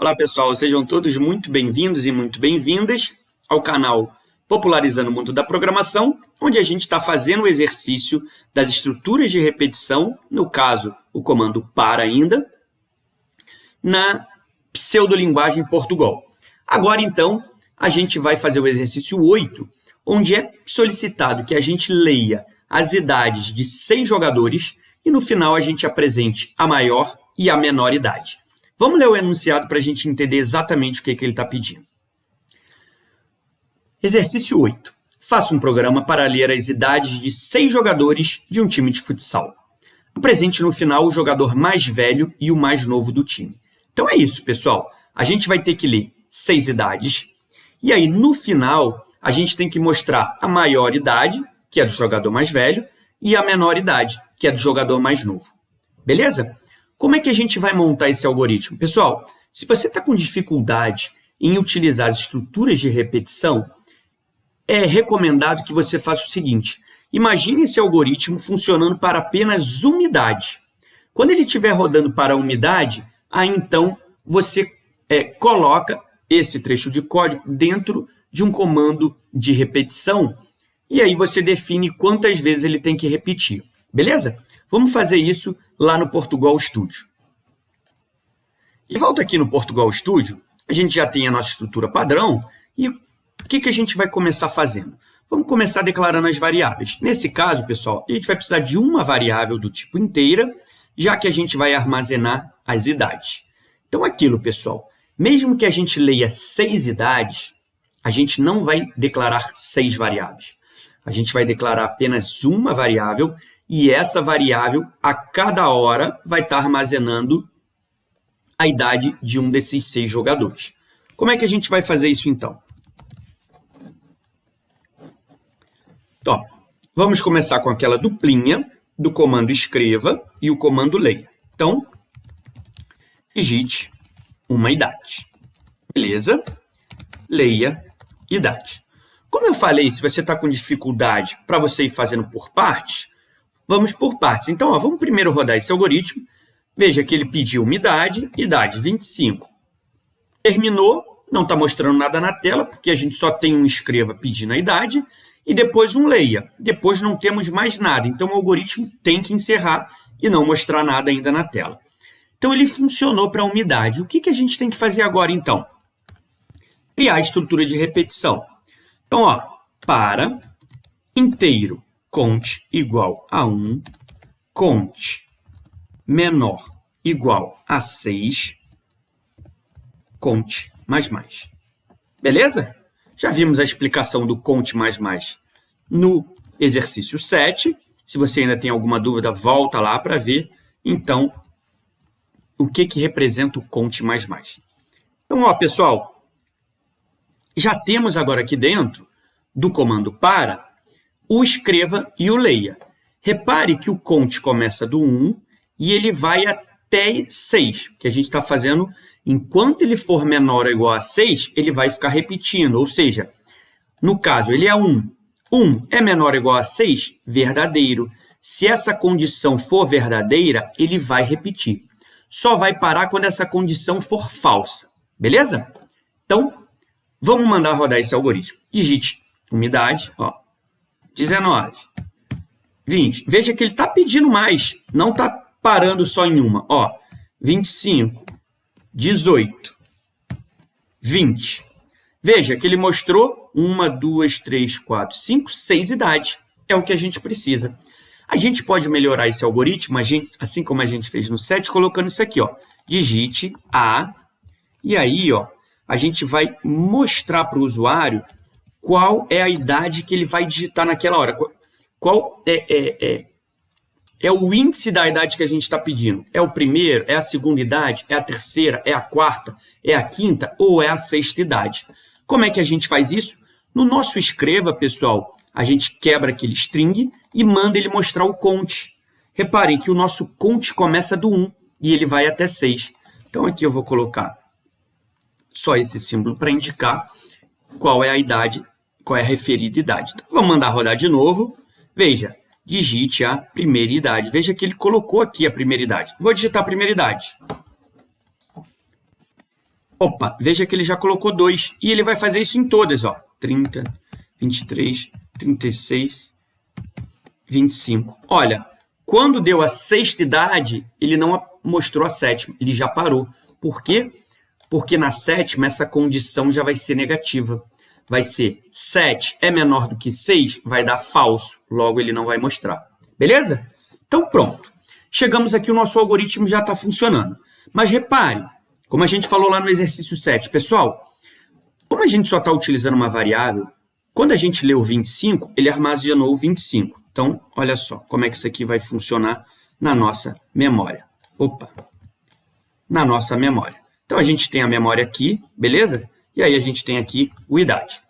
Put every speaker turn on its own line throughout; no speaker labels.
Olá pessoal, sejam todos muito bem-vindos e muito bem-vindas ao canal Popularizando o Mundo da Programação, onde a gente está fazendo o exercício das estruturas de repetição, no caso, o comando para ainda, na pseudolinguagem Portugal. Agora, então, a gente vai fazer o exercício 8, onde é solicitado que a gente leia as idades de 6 jogadores e, no final, a gente apresente a maior e a menor idade. Vamos ler o enunciado para a gente entender exatamente o que ele está pedindo. Exercício 8. Faça um programa para ler as idades de 6 jogadores de um time de futsal. Apresente no final o jogador mais velho e o mais novo do time. Então é isso, pessoal. A gente vai ter que ler 6 idades. E aí, no final, a gente tem que mostrar a maior idade, que é do jogador mais velho, e a menor idade, que é do jogador mais novo. Beleza? Como é que a gente vai montar esse algoritmo? Pessoal, se você está com dificuldade em utilizar as estruturas de repetição, é recomendado que você faça o seguinte. Imagine esse algoritmo funcionando para apenas uma idade. Quando ele estiver rodando para uma idade, aí então você coloca esse trecho de código dentro de um comando de repetição e aí você define quantas vezes ele tem que repetir. Beleza? Vamos fazer isso lá no Portugal Studio. E volta aqui no Portugal Studio, a gente já tem a nossa estrutura padrão e o que a gente vai começar fazendo? Vamos começar declarando as variáveis. Nesse caso, pessoal, a gente vai precisar de uma variável do tipo inteira, já que a gente vai armazenar as idades. Então, aquilo, pessoal, mesmo que a gente leia 6 idades, a gente não vai declarar 6 variáveis. A gente vai declarar apenas uma variável e essa variável, a cada hora, vai estar armazenando a idade de um desses 6 jogadores. Como é que a gente vai fazer isso, então? Então, vamos começar com aquela duplinha do comando escreva e o comando leia. Então, digite uma idade. Beleza? Leia idade. Como eu falei, se você está com dificuldade para você ir fazendo por partes, vamos por partes. Então, vamos primeiro rodar esse algoritmo. Veja que ele pediu uma idade 25. Terminou, não está mostrando nada na tela, porque a gente só tem um escreva pedindo a idade, e depois um leia. Depois não temos mais nada, então o algoritmo tem que encerrar e não mostrar nada ainda na tela. Então, ele funcionou para uma idade. O que a gente tem que fazer agora, então? Criar a estrutura de repetição. Então, para inteiro conte igual a 1, conte menor igual a 6, conte mais. Beleza? Já vimos a explicação do conte mais no exercício 7. Se você ainda tem alguma dúvida, volta lá para ver, então, o que representa o conte mais. Então, pessoal, já temos agora aqui dentro do comando para o escreva e o leia. Repare que o conte começa do 1 e ele vai até 6, que a gente está fazendo, enquanto ele for menor ou igual a 6, ele vai ficar repetindo, ou seja, no caso, ele é 1. 1 é menor ou igual a 6? Verdadeiro. Se essa condição for verdadeira, ele vai repetir. Só vai parar quando essa condição for falsa. Beleza? Então, vamos mandar rodar esse algoritmo. Digite uma idade, 19, 20. Veja que ele está pedindo mais, não está parando só em uma. 25, 18, 20. Veja que ele mostrou 1, 2, 3, 4, 5, 6 idades. É o que a gente precisa. A gente pode melhorar esse algoritmo, assim como a gente fez no 7, colocando isso aqui. Digite A, e aí a gente vai mostrar para o usuário qual é a idade que ele vai digitar naquela hora. Qual é o índice da idade que a gente está pedindo? É o primeiro? É a segunda idade? É a terceira? É a quarta? É a quinta? Ou é a sexta idade? Como é que a gente faz isso? No nosso escreva, pessoal, a gente quebra aquele string e manda ele mostrar o conte. Reparem que o nosso conte começa do 1 e ele vai até 6. Então, aqui eu vou colocar só esse símbolo para indicar qual é a idade, qual é a referida idade. Então, vamos mandar rodar de novo. Veja, digite a primeira idade. Veja que ele colocou aqui a primeira idade. Vou digitar a primeira idade. Opa, veja que ele já colocou 2. E ele vai fazer isso em todas, ó. 30, 23, 36, 25. Olha, quando deu a sexta idade, ele não mostrou a sétima. Ele já parou. Por quê? Porque na sétima, essa condição já vai ser negativa. Vai ser 7 é menor do que 6, vai dar falso. Logo, ele não vai mostrar. Beleza? Então, pronto. Chegamos aqui, o nosso algoritmo já está funcionando. Mas repare, como a gente falou lá no exercício 7, pessoal, como a gente só está utilizando uma variável, quando a gente lê o 25, ele armazenou o 25. Então, olha só como é que isso aqui vai funcionar na nossa memória. Opa! Na nossa memória. Então, a gente tem a memória aqui, beleza? E aí a gente tem aqui o idade.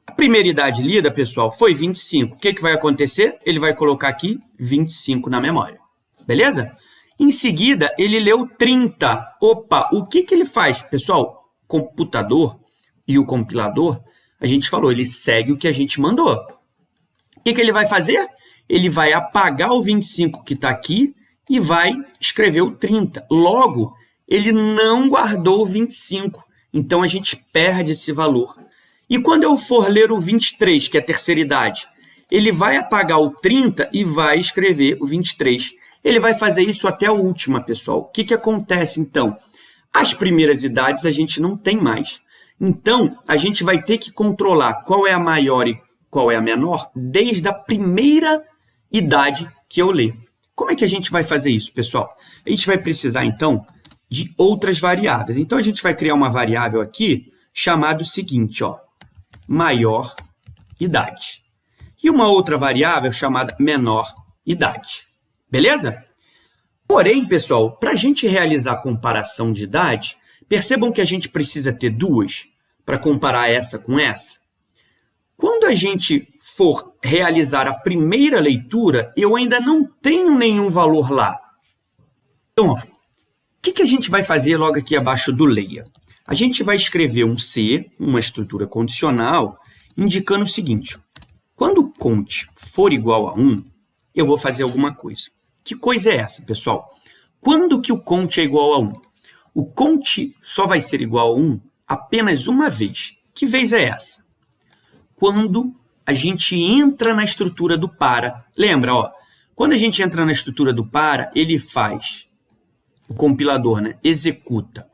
A primeira idade lida, pessoal, foi 25. O que vai acontecer? Ele vai colocar aqui 25 na memória. Beleza? Em seguida, ele leu 30. Opa, o que ele faz? Pessoal, computador e o compilador, a gente falou, ele segue o que a gente mandou. O que ele vai fazer? Ele vai apagar o 25 que está aqui e vai escrever o 30. Logo, ele não guardou o 25. Então, a gente perde esse valor. E quando eu for ler o 23, que é a terceira idade, ele vai apagar o 30 e vai escrever o 23. Ele vai fazer isso até a última, pessoal. O que acontece, então? As primeiras idades a gente não tem mais. Então, a gente vai ter que controlar qual é a maior e qual é a menor desde a primeira idade que eu ler. Como é que a gente vai fazer isso, pessoal? A gente vai precisar, então, de outras variáveis. Então, a gente vai criar uma variável aqui chamada o seguinte, ó, maior idade. E uma outra variável chamada menor idade. Beleza? Porém, pessoal, para a gente realizar a comparação de idade, percebam que a gente precisa ter duas para comparar essa com essa. Quando a gente for realizar a primeira leitura, eu ainda não tenho nenhum valor lá. Então, ó, o que a gente vai fazer logo aqui abaixo do leia? A gente vai escrever um C, uma estrutura condicional, indicando o seguinte. Quando o cont for igual a 1, eu vou fazer alguma coisa. Que coisa é essa, pessoal? Quando que o cont é igual a 1? O cont só vai ser igual a 1 apenas uma vez. Que vez é essa? Quando a gente entra na estrutura do para. Lembra, ó, quando a gente entra na estrutura do para, ele faz, o compilador, né, executa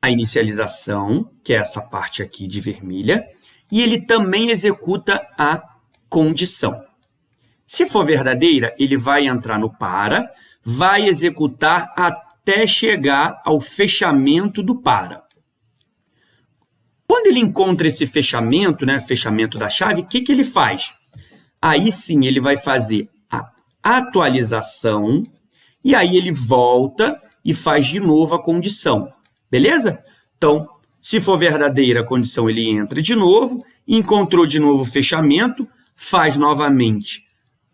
a inicialização, que é essa parte aqui de vermelha, e ele também executa a condição. Se for verdadeira, ele vai entrar no para, vai executar até chegar ao fechamento do para. Quando ele encontra esse fechamento, né, fechamento da chave, o que ele faz? Aí sim ele vai fazer a atualização e aí ele volta e faz de novo a condição. Beleza? Então, se for verdadeira a condição, ele entra de novo, encontrou de novo o fechamento, faz novamente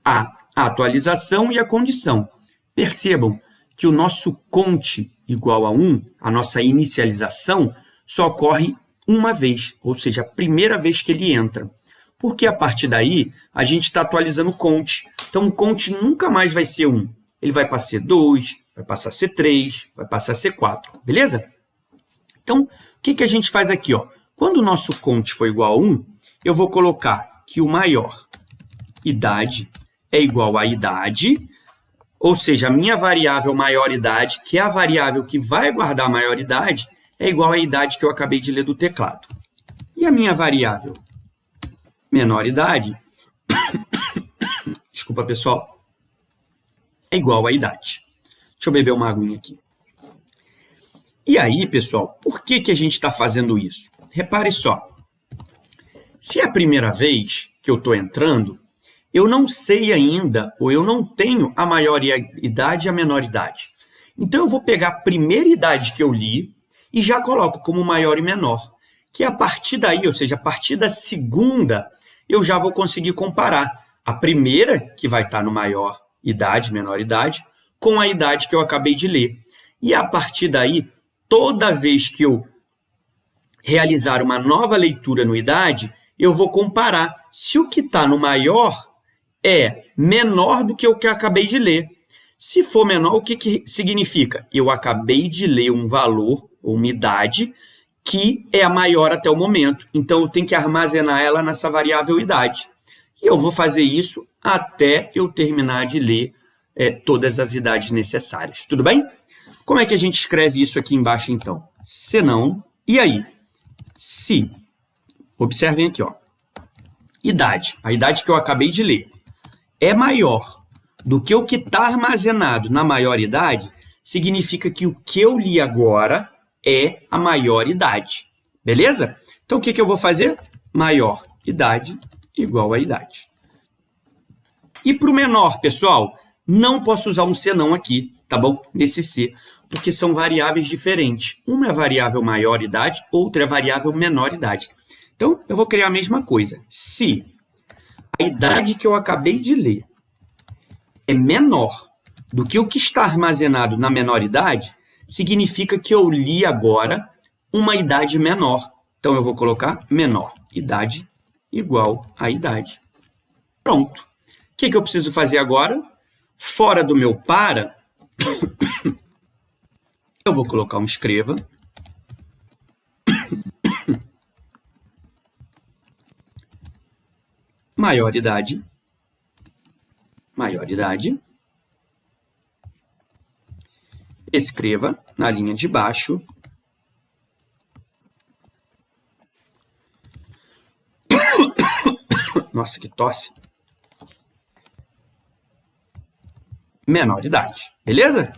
a atualização e a condição. Percebam que o nosso cont igual a 1, a nossa inicialização, só ocorre uma vez, ou seja, a primeira vez que ele entra. Porque a partir daí, a gente está atualizando o cont. Então, o cont nunca mais vai ser 1. Ele vai passar a ser 2, vai passar a ser 3, vai passar a ser 4. Beleza? Então, o que a gente faz aqui? Ó? Quando o nosso cont for igual a 1, eu vou colocar que o maior idade é igual a idade, ou seja, a minha variável maior idade, que é a variável que vai guardar a maior idade, é igual à idade que eu acabei de ler do teclado. E a minha variável menor idade, desculpa, pessoal, é igual à idade. Deixa eu beber uma aguinha aqui. E aí, pessoal, por que a gente está fazendo isso? Repare só. Se é a primeira vez que eu estou entrando, eu não sei ainda, ou eu não tenho a maior idade e a menor idade. Então, eu vou pegar a primeira idade que eu li e já coloco como maior e menor. Que a partir daí, ou seja, a partir da segunda, eu já vou conseguir comparar a primeira, que vai estar no maior idade, menor idade, com a idade que eu acabei de ler. E a partir daí, toda vez que eu realizar uma nova leitura no idade, eu vou comparar se o que está no maior é menor do que o que eu acabei de ler. Se for menor, o que significa? Eu acabei de ler um valor, ou uma idade, que é a maior até o momento. Então, eu tenho que armazenar ela nessa variável idade. E eu vou fazer isso até eu terminar de ler todas as idades necessárias. Tudo bem? Como é que a gente escreve isso aqui embaixo, então? Senão, e aí? Se, observem aqui, ó, idade, a idade que eu acabei de ler, é maior do que o que está armazenado na maior idade, significa que o que eu li agora é a maior idade. Beleza? Então, o que eu vou fazer? Maior idade igual a idade. E para o menor, pessoal, não posso usar um senão aqui, tá bom? Nesse C, porque são variáveis diferentes. Uma é a variável maior idade, outra é a variável menor idade. Então, eu vou criar a mesma coisa. Se a idade que eu acabei de ler é menor do que o que está armazenado na menor idade, significa que eu li agora uma idade menor. Então, eu vou colocar menor idade igual a idade. Pronto. O que eu preciso fazer agora? Fora do meu para, eu vou colocar um escreva. Maior idade. Escreva na linha de baixo. Nossa, que tosse. Menor idade, beleza?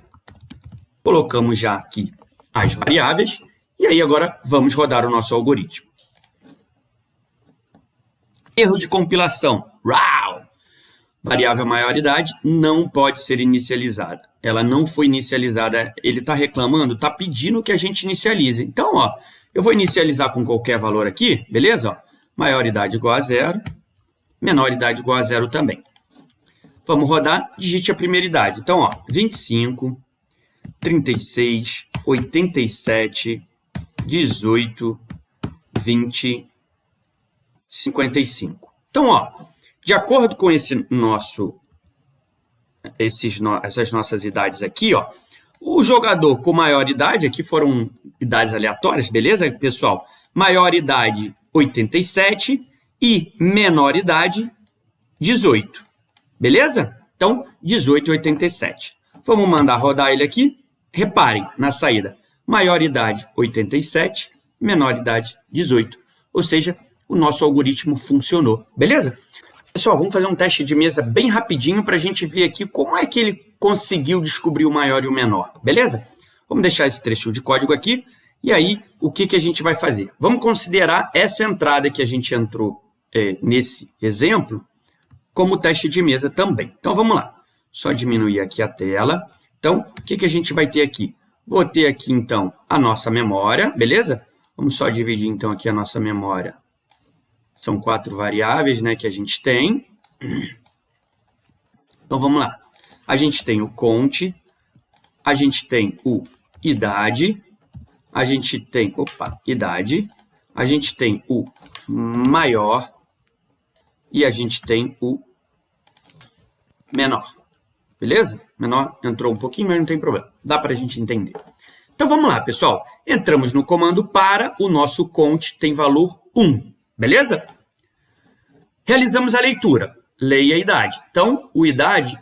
Colocamos já aqui as variáveis. E aí agora vamos rodar o nosso algoritmo. Erro de compilação. Uau! Variável maioridade não pode ser inicializada. Ela não foi inicializada. Ele está reclamando, está pedindo que a gente inicialize. Então, ó, eu vou inicializar com qualquer valor aqui, beleza? Ó, maioridade igual a 0, menoridade igual a 0 também. Vamos rodar, digite a primeira idade. Então, ó, 25, 36, 87, 18, 20, 55. Então, ó, de acordo com essas nossas idades aqui, ó, o jogador com maior idade, aqui foram idades aleatórias, beleza, pessoal? Maior idade, 87 e menor idade, 18. Beleza? Então, 18 e 87. Vamos mandar rodar ele aqui. Reparem na saída. Maior idade, 87. Menor idade, 18. Ou seja, o nosso algoritmo funcionou. Beleza? Pessoal, vamos fazer um teste de mesa bem rapidinho para a gente ver aqui como é que ele conseguiu descobrir o maior e o menor. Beleza? Vamos deixar esse trecho de código aqui. E aí, o que a gente vai fazer? Vamos considerar essa entrada que a gente entrou nesse exemplo como teste de mesa também. Então, vamos lá. Só diminuir aqui a tela. Então, o que a gente vai ter aqui? Vou ter aqui, então, a nossa memória, beleza? Vamos só dividir, então, aqui a nossa memória. São 4 variáveis, né, que a gente tem. Então, vamos lá. A gente tem o count, a gente tem o idade, a gente tem, idade, a gente tem o maior e a gente tem o menor. Beleza? Menor entrou um pouquinho, mas não tem problema. Dá para a gente entender. Então, vamos lá, pessoal. Entramos no comando para, o nosso count tem valor 1. Beleza? Realizamos a leitura. Leia a idade. Então, o idade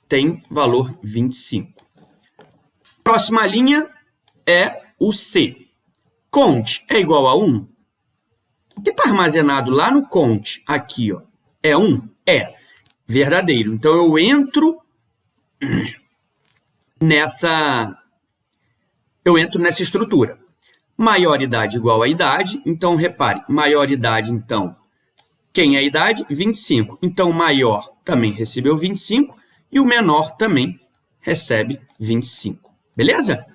tem valor 25. Próxima linha é o C. Count é igual a 1. O que está armazenado lá no count, aqui, ó, é 1? É verdadeiro. Então, eu entro nessa estrutura. Maioridade igual a idade. Então, repare, maioridade, então, quem é a idade? 25. Então, o maior também recebeu 25 e o menor também recebe 25. Beleza?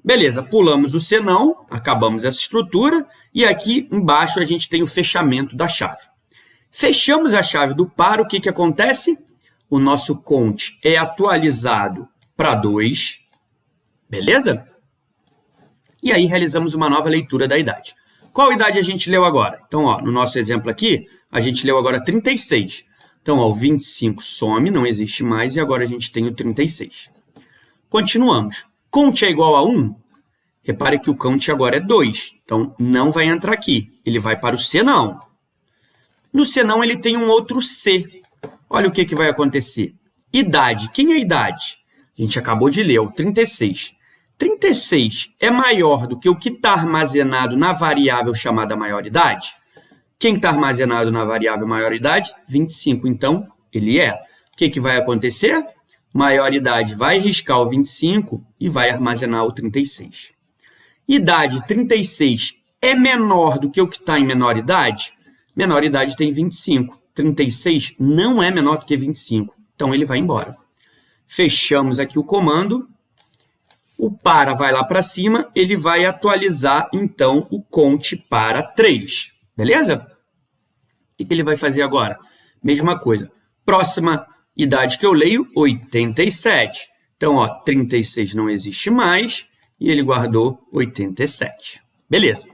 Beleza, pulamos o senão, acabamos essa estrutura e aqui embaixo a gente tem o fechamento da chave. Fechamos a chave do para, o que acontece? O nosso count é atualizado para 2, beleza? E aí realizamos uma nova leitura da idade. Qual idade a gente leu agora? Então, ó, no nosso exemplo aqui, a gente leu agora 36. Então, ó, o 25 some, não existe mais, e agora a gente tem o 36. Continuamos. Count é igual a 1? Repare que o count agora é 2. Então, não vai entrar aqui. Ele vai para o senão. No senão, ele tem um outro C. Olha o que vai acontecer. Idade. Quem é idade? A gente acabou de ler, é o 36. 36 é maior do que o que está armazenado na variável chamada maioridade? Quem está armazenado na variável maioridade? 25. Então, ele é. O que vai acontecer? Maioridade vai riscar o 25 e vai armazenar o 36. Idade 36 é menor do que o que está em menor idade? Menor idade tem 25. 36 não é menor do que 25. Então, ele vai embora. Fechamos aqui o comando. O para vai lá para cima. Ele vai atualizar, então, o count para 3. Beleza? O que ele vai fazer agora? Mesma coisa. Próxima idade que eu leio, 87. Então, ó, 36 não existe mais. E ele guardou 87. Beleza.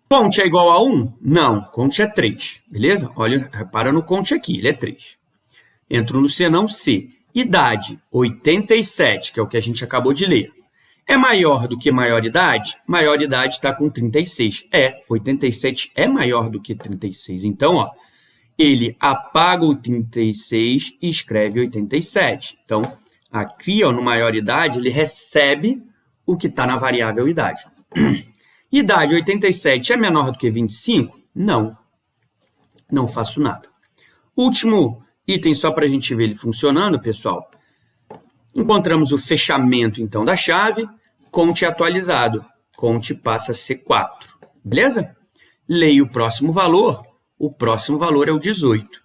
Count é igual a 1? Não, count é 3. Beleza? Olha, repara no count aqui, ele é 3. Entro no senão C. Idade, 87, que é o que a gente acabou de ler. É maior do que maioridade? Maioridade está com 36. 87 é maior do que 36. Então, ó, ele apaga o 36 e escreve 87. Então, aqui, ó, no maioridade, ele recebe o que está na variável idade. Idade 87 é menor do que 25? Não. Não faço nada. Último item, só para a gente ver ele funcionando, pessoal. Encontramos o fechamento, então, da chave. Count atualizado. Count passa a ser 4. Beleza? Leio o próximo valor. O próximo valor é o 18.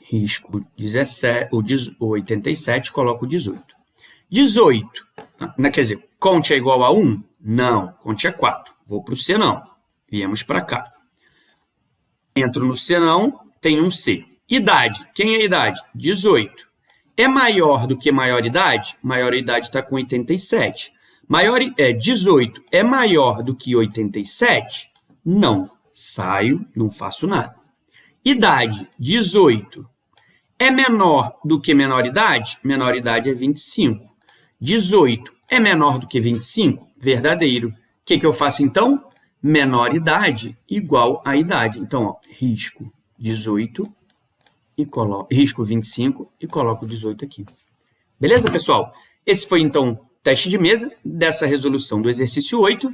Risco 17, o 87, coloco o 18. 18. Quer dizer, count é igual a 1? Não, count é 4. Vou para o senão. Viemos para cá. Entro no senão, tem um C. Idade. Quem é a idade? 18. É maior do que maioridade? Maioridade está com 87. 18 é maior do que 87? Não. Saio, não faço nada. Idade. 18. É menor do que menoridade? Menoridade é 25. 18 é menor do que 25? Verdadeiro. O que eu faço, então? Menoridade igual a idade. Então, ó, risco 18 e risco 25 e coloco 18 aqui. Beleza, pessoal? Esse foi, então, o teste de mesa dessa resolução do exercício 8.